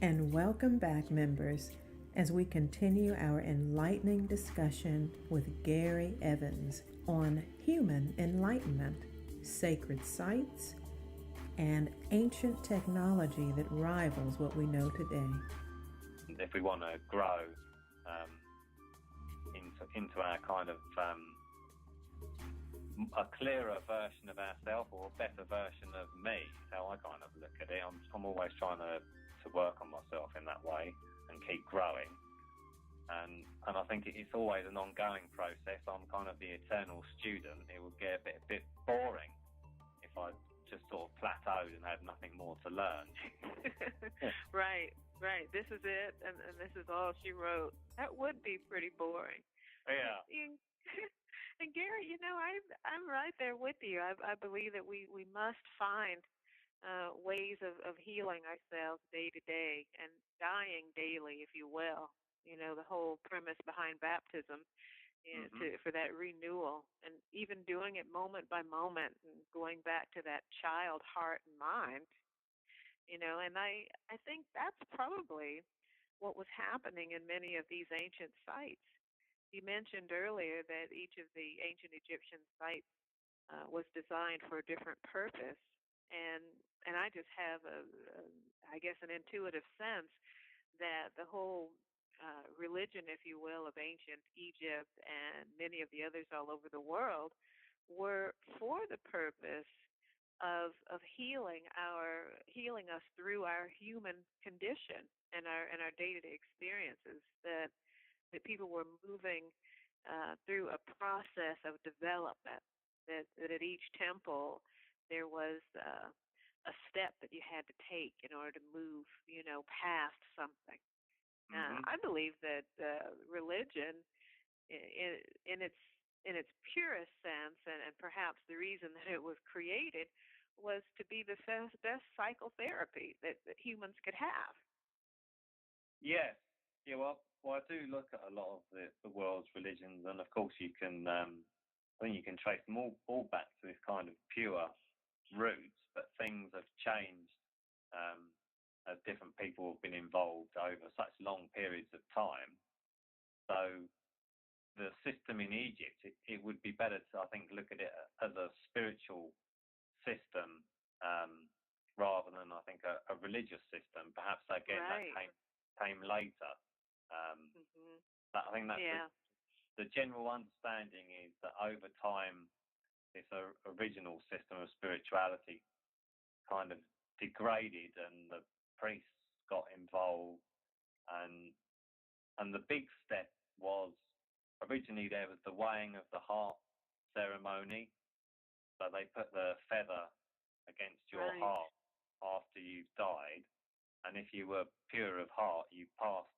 And welcome back, members, as we continue our enlightening discussion with Gary Evans on human enlightenment, sacred sites, and ancient technology that rivals what we know today. If we want to grow into our kind of a clearer version of ourselves, or a better version of me, is how I kind of look at it. I'm always trying to work on myself in that way and keep growing. And I think it's always an ongoing process. I'm kind of the eternal student. It would get a bit boring if I just sort of plateaued and had nothing more to learn. Right. This is it, and this is all she wrote. That would be pretty boring. Yeah. And Gary, I'm right there with you. I believe that we must find ways of healing ourselves day to day and dying daily, if you will. The whole premise behind baptism for that renewal, and even doing it moment by moment and going back to that child heart and mind. And I think that's probably what was happening in many of these ancient sites. You mentioned earlier that each of the ancient Egyptian sites was designed for a different purpose, and I just have I guess an intuitive sense that the whole religion, if you will, of ancient Egypt and many of the others all over the world were for the purpose of healing us through our human condition and our day-to-day experiences, that people were moving through a process of development, that at each temple there was a step that you had to take in order to move past something. I believe that religion in its purest sense, and perhaps the reason that it was created, was to be the best psychotherapy that humans could have. Yes. Yeah, well, I do look at a lot of the world's religions, and of course you can, I think you can trace them all back to this kind of pure roots, but things have changed as different people have been involved over such long periods of time. So the system in Egypt, it would be better to, I think, look at it as a spiritual system rather than, I think, a religious system. Perhaps again Right. that came later. But I think that's the general understanding is that over time this original system of spirituality kind of degraded, and the priests got involved, and the big step was, originally there was the weighing of the heart ceremony. So they put the feather against your heart after you've died, and if you were pure of heart, you passed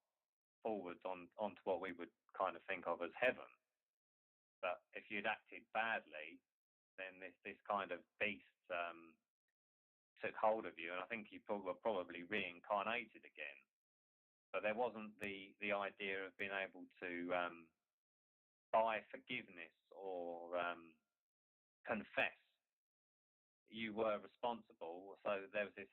forwards onto what we would kind of think of as heaven. But if you'd acted badly, then this kind of beast took hold of you, and I think you were probably reincarnated again. But there wasn't the idea of being able to buy forgiveness or confess. You were responsible, so there was this,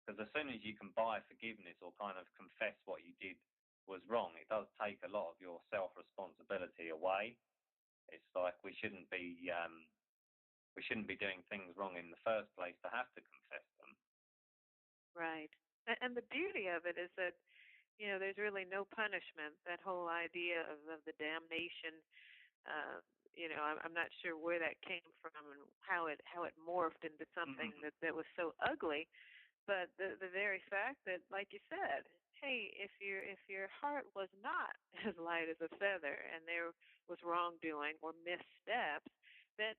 because as soon as you can buy forgiveness or kind of confess what you did was wrong, it does take a lot of your self-responsibility away. It's like we shouldn't be doing things wrong in the first place to have to confess them. Right. And the beauty of it is that there's really no punishment. That whole idea of the damnation, I'm not sure where that came from and how it morphed into something that was so ugly. But the very fact that, like you said, hey, if your heart was not as light as a feather and there was wrongdoing or missteps, that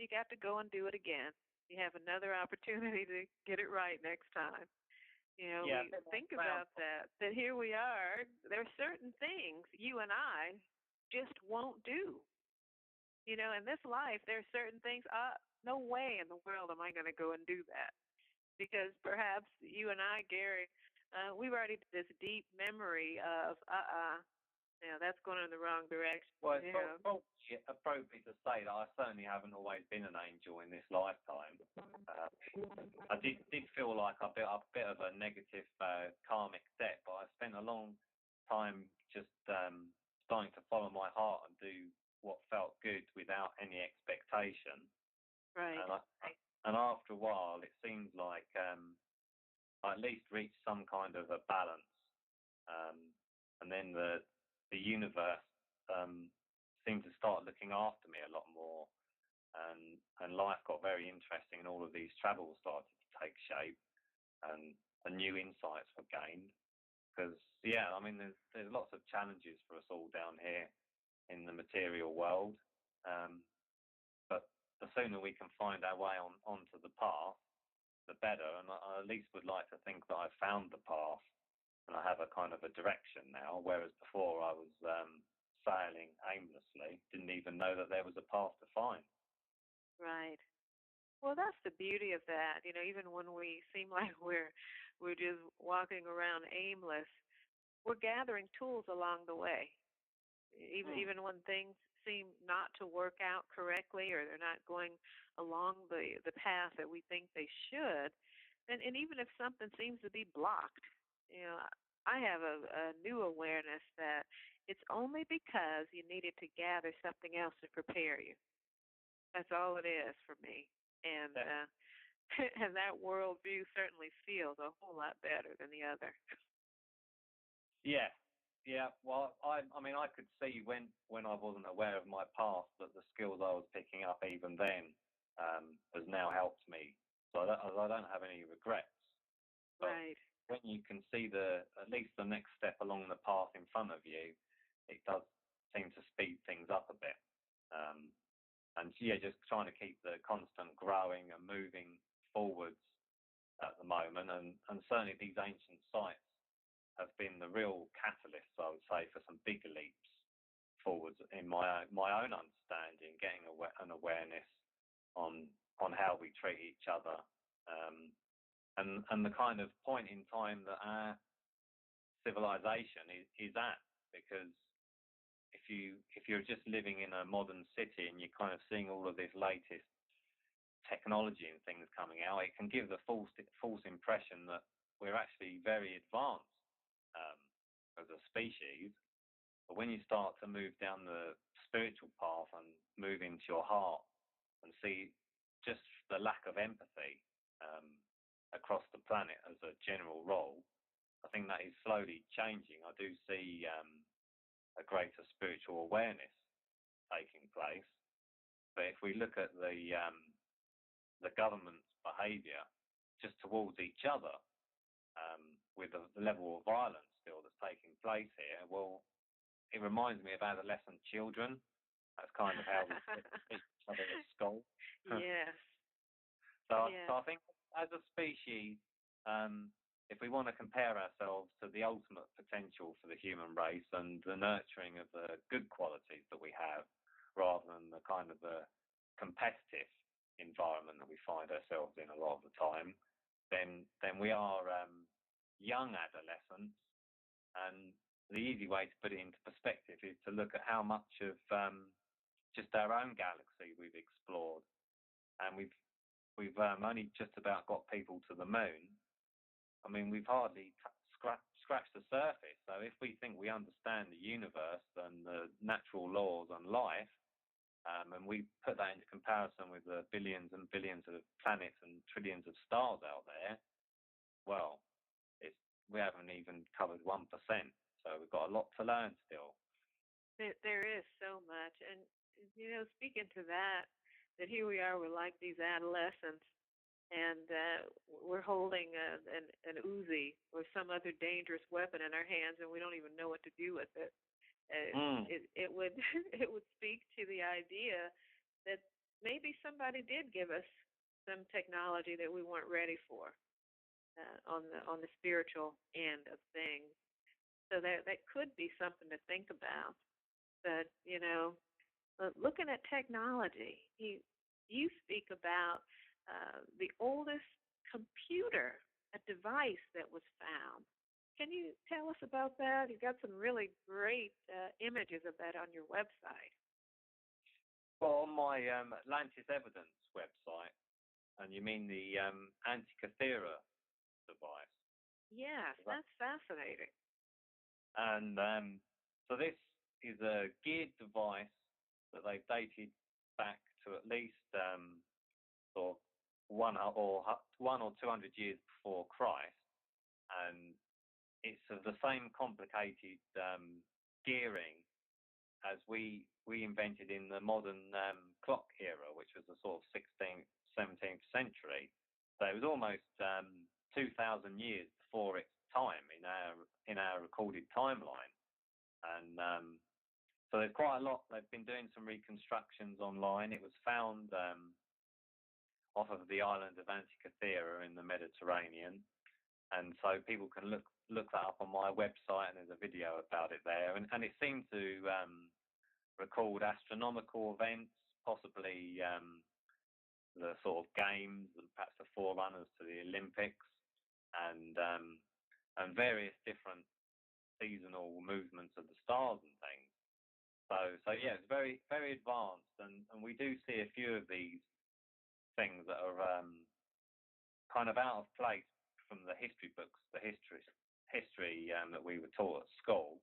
you got to go and do it again. You have another opportunity to get it right next time. We think about that here we are. There are certain things you and I just won't do. In this life, there are certain things, no way in the world am I going to go and do that. Because perhaps you and I, Gary, we've already this deep memory of, That's going in the wrong direction. Well, it's probably appropriate to say that I certainly haven't always been an angel in this lifetime. I did feel like I built up a bit of a negative karmic debt, but I spent a long time just starting to follow my heart and do what felt good without any expectation. Right. And after a while, it seemed like I at least reached some kind of a balance. And then the universe seemed to start looking after me a lot more, and life got very interesting, and all of these travels started to take shape, and new insights were gained. Because I mean, there's lots of challenges for us all down here in the material world, but the sooner we can find our way onto the path, the better. And I at least would like to think that I've found the path, and I have a kind of a direction now, whereas before I was sailing aimlessly, didn't even know that there was a path to find. Right. Well, that's the beauty of that. Even when we seem like we're just walking around aimless, we're gathering tools along the way. Even when things seem not to work out correctly, or they're not going along the path that we think they should, and even if something seems to be blocked, I have a new awareness that it's only because you needed to gather something else to prepare you. That's all it is for me. And and that worldview certainly feels a whole lot better than the other. Yeah. Well, I mean, I could see when I wasn't aware of my past that the skills I was picking up even then has now helped me. So I don't have any regrets. But right. When you can see at least the next step along the path in front of you, it does seem to speed things up a bit. And just trying to keep the constant growing and moving forwards at the moment. And certainly these ancient sites have been the real catalysts, I would say, for some bigger leaps forwards in my own understanding, getting an awareness on how we treat each other, and the kind of point in time that our civilization is at. Because if you're just living in a modern city and you're kind of seeing all of this latest technology and things coming out, it can give the false impression that we're actually very advanced as a species. But when you start to move down the spiritual path and move into your heart and see just the lack of empathy across the planet as a general role, I think that is slowly changing. I do see a greater spiritual awareness taking place. But if we look at the government's behaviour just towards each other, with the level of violence still that's taking place here, well, it reminds me of adolescent children. That's kind of how we treat each other at school. Yes. So I think as a species, if we want to compare ourselves to the ultimate potential for the human race and the nurturing of the good qualities that we have, rather than the kind of the competitive environment that we find ourselves in a lot of the time, then we are young adolescents. And the easy way to put it into perspective is to look at how much of just our own galaxy we've explored, and we've only just about got people to the moon. I mean, we've hardly scratched the surface. So if we think we understand the universe and the natural laws and life, and we put that into comparison with the billions and billions of planets and trillions of stars out there, well, we haven't even covered 1%. So we've got a lot to learn still. There is so much. And, speaking to that here we are, we're like these adolescents, and we're holding an Uzi or some other dangerous weapon in our hands, and we don't even know what to do with it. It would it would speak to the idea that maybe somebody did give us some technology that we weren't ready for on the spiritual end of things. So that could be something to think about. But looking at technology, you speak about the oldest computer, a device that was found. Can you tell us about that? You've got some really great images of that on your website. Well, on my Atlantis Evidence website, and you mean the Antikythera device? Yes, that's fascinating. And so this is a geared device that they've dated back to at least sort of 100 years before Christ, and it's of the same complicated gearing as we invented in the modern clock era, which was the sort of 16th, 17th century. So it was almost 2,000 years before its time in our recorded timeline, and so there's quite a lot. They've been doing some reconstructions online. It was found off of the island of Antikythera in the Mediterranean, and so people can look that up on my website, and there's a video about it there, and it seemed to record astronomical events, possibly the sort of games and perhaps the forerunners to the Olympics, and various different seasonal movements of the stars and things. So yeah, it's very, very advanced, and we do see a few of these things that are kind of out of place from the history books, the history that we were taught at school.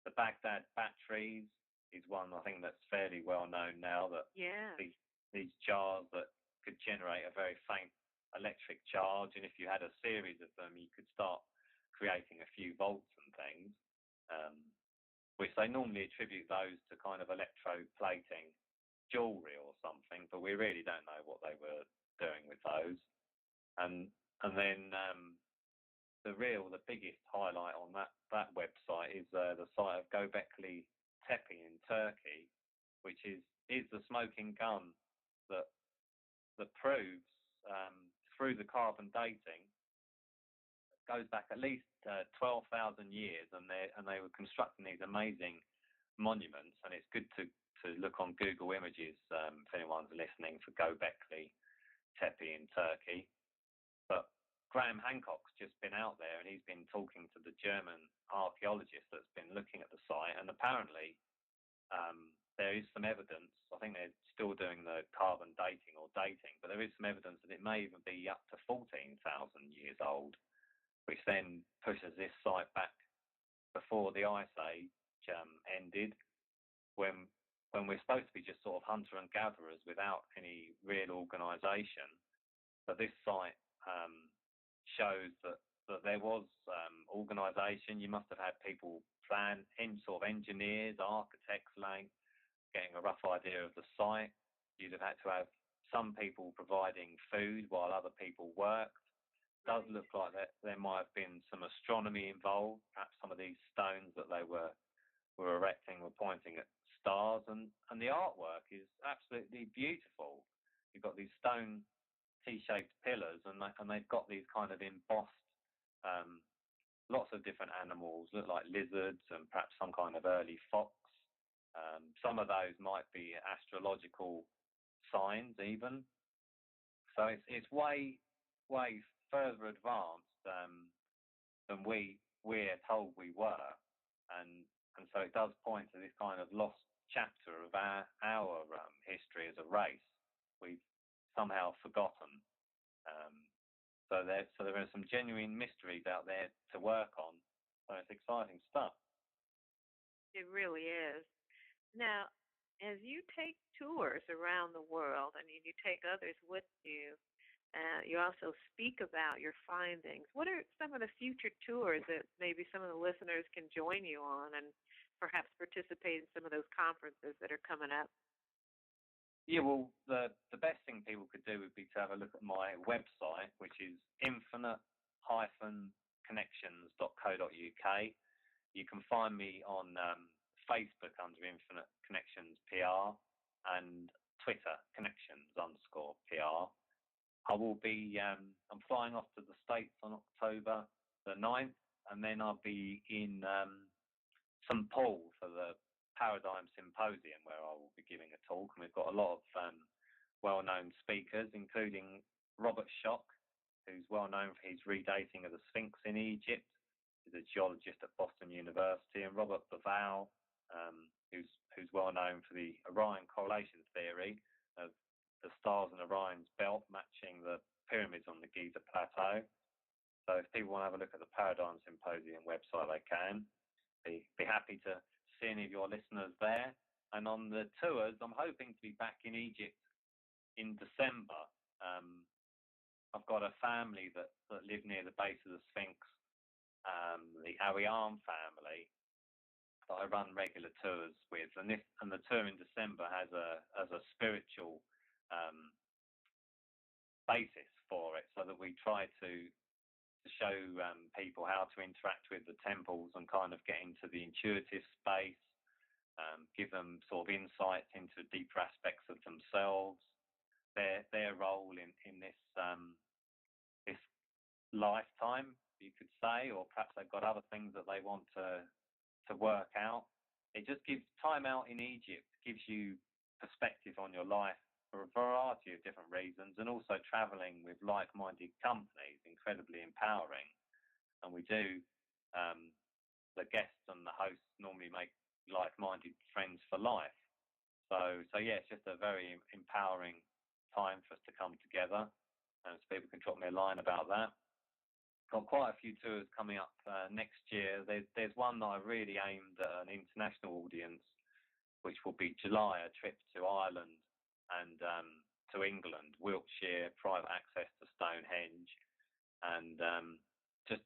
The Baghdad batteries is one I think that's fairly well known now. That these jars that could generate a very faint electric charge, and if you had a series of them, you could start creating a few volts and things. Which they normally attribute those to kind of electroplating jewelry or something, but we really don't know what they were doing with those. And then the biggest highlight on that website is the site of Göbekli Tepe in Turkey, which is the smoking gun that proves through the carbon dating goes back at least 12,000 years, and they were constructing these amazing monuments. And it's good to look on Google Images if anyone's listening for Göbekli Tepe in Turkey. But Graham Hancock's just been out there, and he's been talking to the German archaeologist that's been looking at the site, and apparently there is some evidence. I think they're still doing the carbon dating, but there is some evidence that it may even be up to 14,000 years old, which then pushes this site back before the Ice Age ended, when we're supposed to be just sort of hunter and gatherers without any real organisation. But this site shows that there was organisation. You must have had people plan, sort of engineers, architects, getting a rough idea of the site. You'd have had to have some people providing food while other people worked. Does look like that there might have been some astronomy involved. Perhaps some of these stones that they were erecting were pointing at stars, and the artwork is absolutely beautiful. You've got these stone T-shaped pillars, and they've got these kind of embossed lots of different animals, look like lizards and perhaps some kind of early fox. Some of those might be astrological signs even. So it's way further advanced than we're told we were, and so it does point to this kind of lost chapter of our history as a race we've somehow forgotten. So there are some genuine mysteries out there to work on. So it's exciting stuff. It really is. Now, as you take tours around the world and you take others with you, you also speak about your findings. What are some of the future tours that maybe some of the listeners can join you on and perhaps participate in some of those conferences that are coming up? Yeah, well, the best thing people could do would be to have a look at my website, which is infinite-connections.co.uk. You can find me on Facebook under Infinite Connections PR and Twitter Connections_PR. I will be, I'm flying off to the States on October the 9th, and then I'll be in St. Paul for the Paradigm Symposium, where I will be giving a talk. And we've got a lot of well-known speakers, including Robert Schoch, who's well known for his redating of the Sphinx in Egypt. He's a geologist at Boston University, and Robert Bauval, who's well known for the Orion correlation theory of the stars in Orion's belt matching the pyramids on the Giza Plateau. So if people want to have a look at the Paradigm Symposium website, they can. Be happy to see any of your listeners there. And on the tours, I'm hoping to be back in Egypt in December. I've got a family that live near the base of the Sphinx, the Ariam family, that I run regular tours with, and the tour in December has a spiritual basis for it, so that we try to show people how to interact with the temples and kind of get into the intuitive space, give them sort of insights into deeper aspects of themselves, their role in this this lifetime, you could say, or perhaps they've got other things that they want to work out. It just gives time out in Egypt, gives you perspective on your life for a variety of different reasons, and also traveling with like-minded companies, incredibly empowering. And we do, the guests and the hosts normally make like-minded friends for life. So yeah, it's just a very empowering time for us to come together, and so people can drop me a line about that. Got quite a few tours coming up next year. There's one that I really aimed at an international audience, which will be July, a trip to Ireland and to England, Wiltshire, private access to Stonehenge. And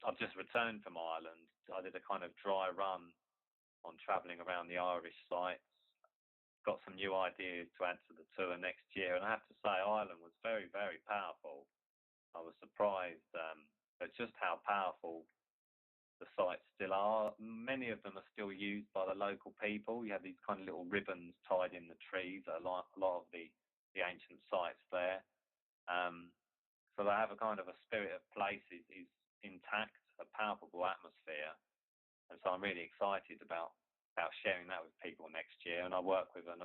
I've just returned from Ireland. I did a kind of dry run on travelling around the Irish sites. Got some new ideas to add to the tour next year, and I have to say Ireland was very, very powerful. I was surprised at just how powerful the sites still are. Many of them are still used by the local people. You have these kind of little ribbons tied in the trees at a lot of the ancient sites there. So they have a kind of a spirit of place is intact, a palpable atmosphere. And so I'm really excited about sharing that with people next year. And I work with an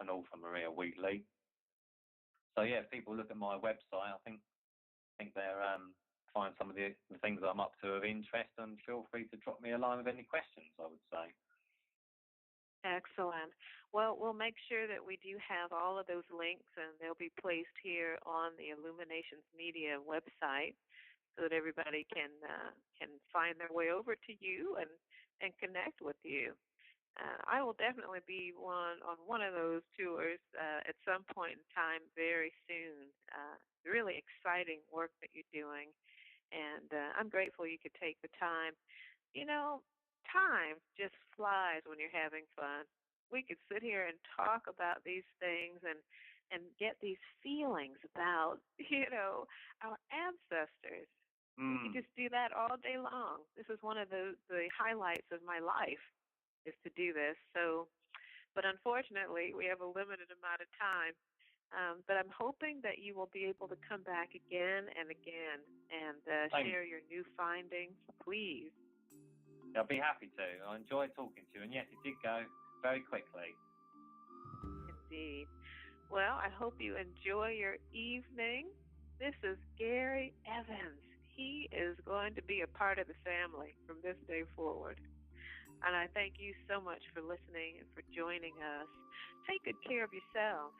author, Maria Wheatley. So yeah, if people look at my website, I think they're find some of the things that I'm up to of interest, and feel free to drop me a line with any questions, I would say. Excellent. Well, we'll make sure that we do have all of those links, and they'll be placed here on the Illuminations Media website, so that everybody can find their way over to you and connect with you. I will definitely be on one of those tours at some point in time very soon. Really exciting work that you're doing, and I'm grateful you could take the time. You know, time just flies when you're having fun. We could sit here and talk about these things and get these feelings about, our ancestors. We could just do that all day long. This is one of the highlights of my life, is to do this. So, but unfortunately, we have a limited amount of time. But I'm hoping that you will be able to come back again and again and share your new findings, please. I'll be happy to. I enjoyed talking to you, and yes, it did go very quickly. Indeed. Well, I hope you enjoy your evening. This is Gary Evans. He is going to be a part of the family from this day forward. And I thank you so much for listening and for joining us. Take good care of yourselves,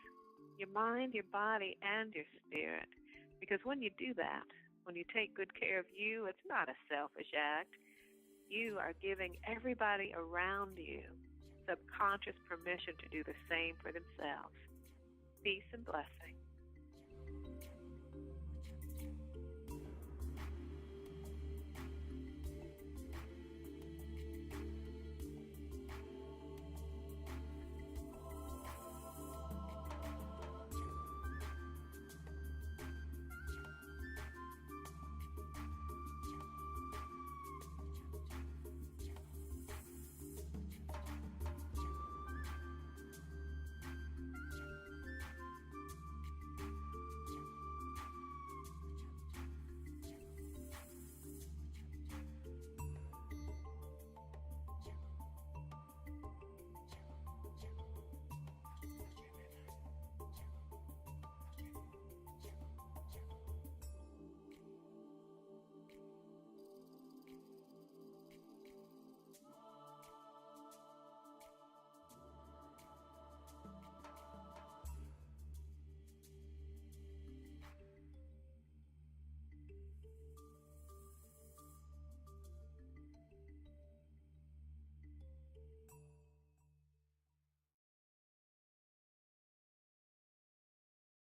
your mind, your body, and your spirit. Because when you do that, when you take good care of you, it's not a selfish act. You are giving everybody around you subconscious permission to do the same for themselves. Peace and blessings.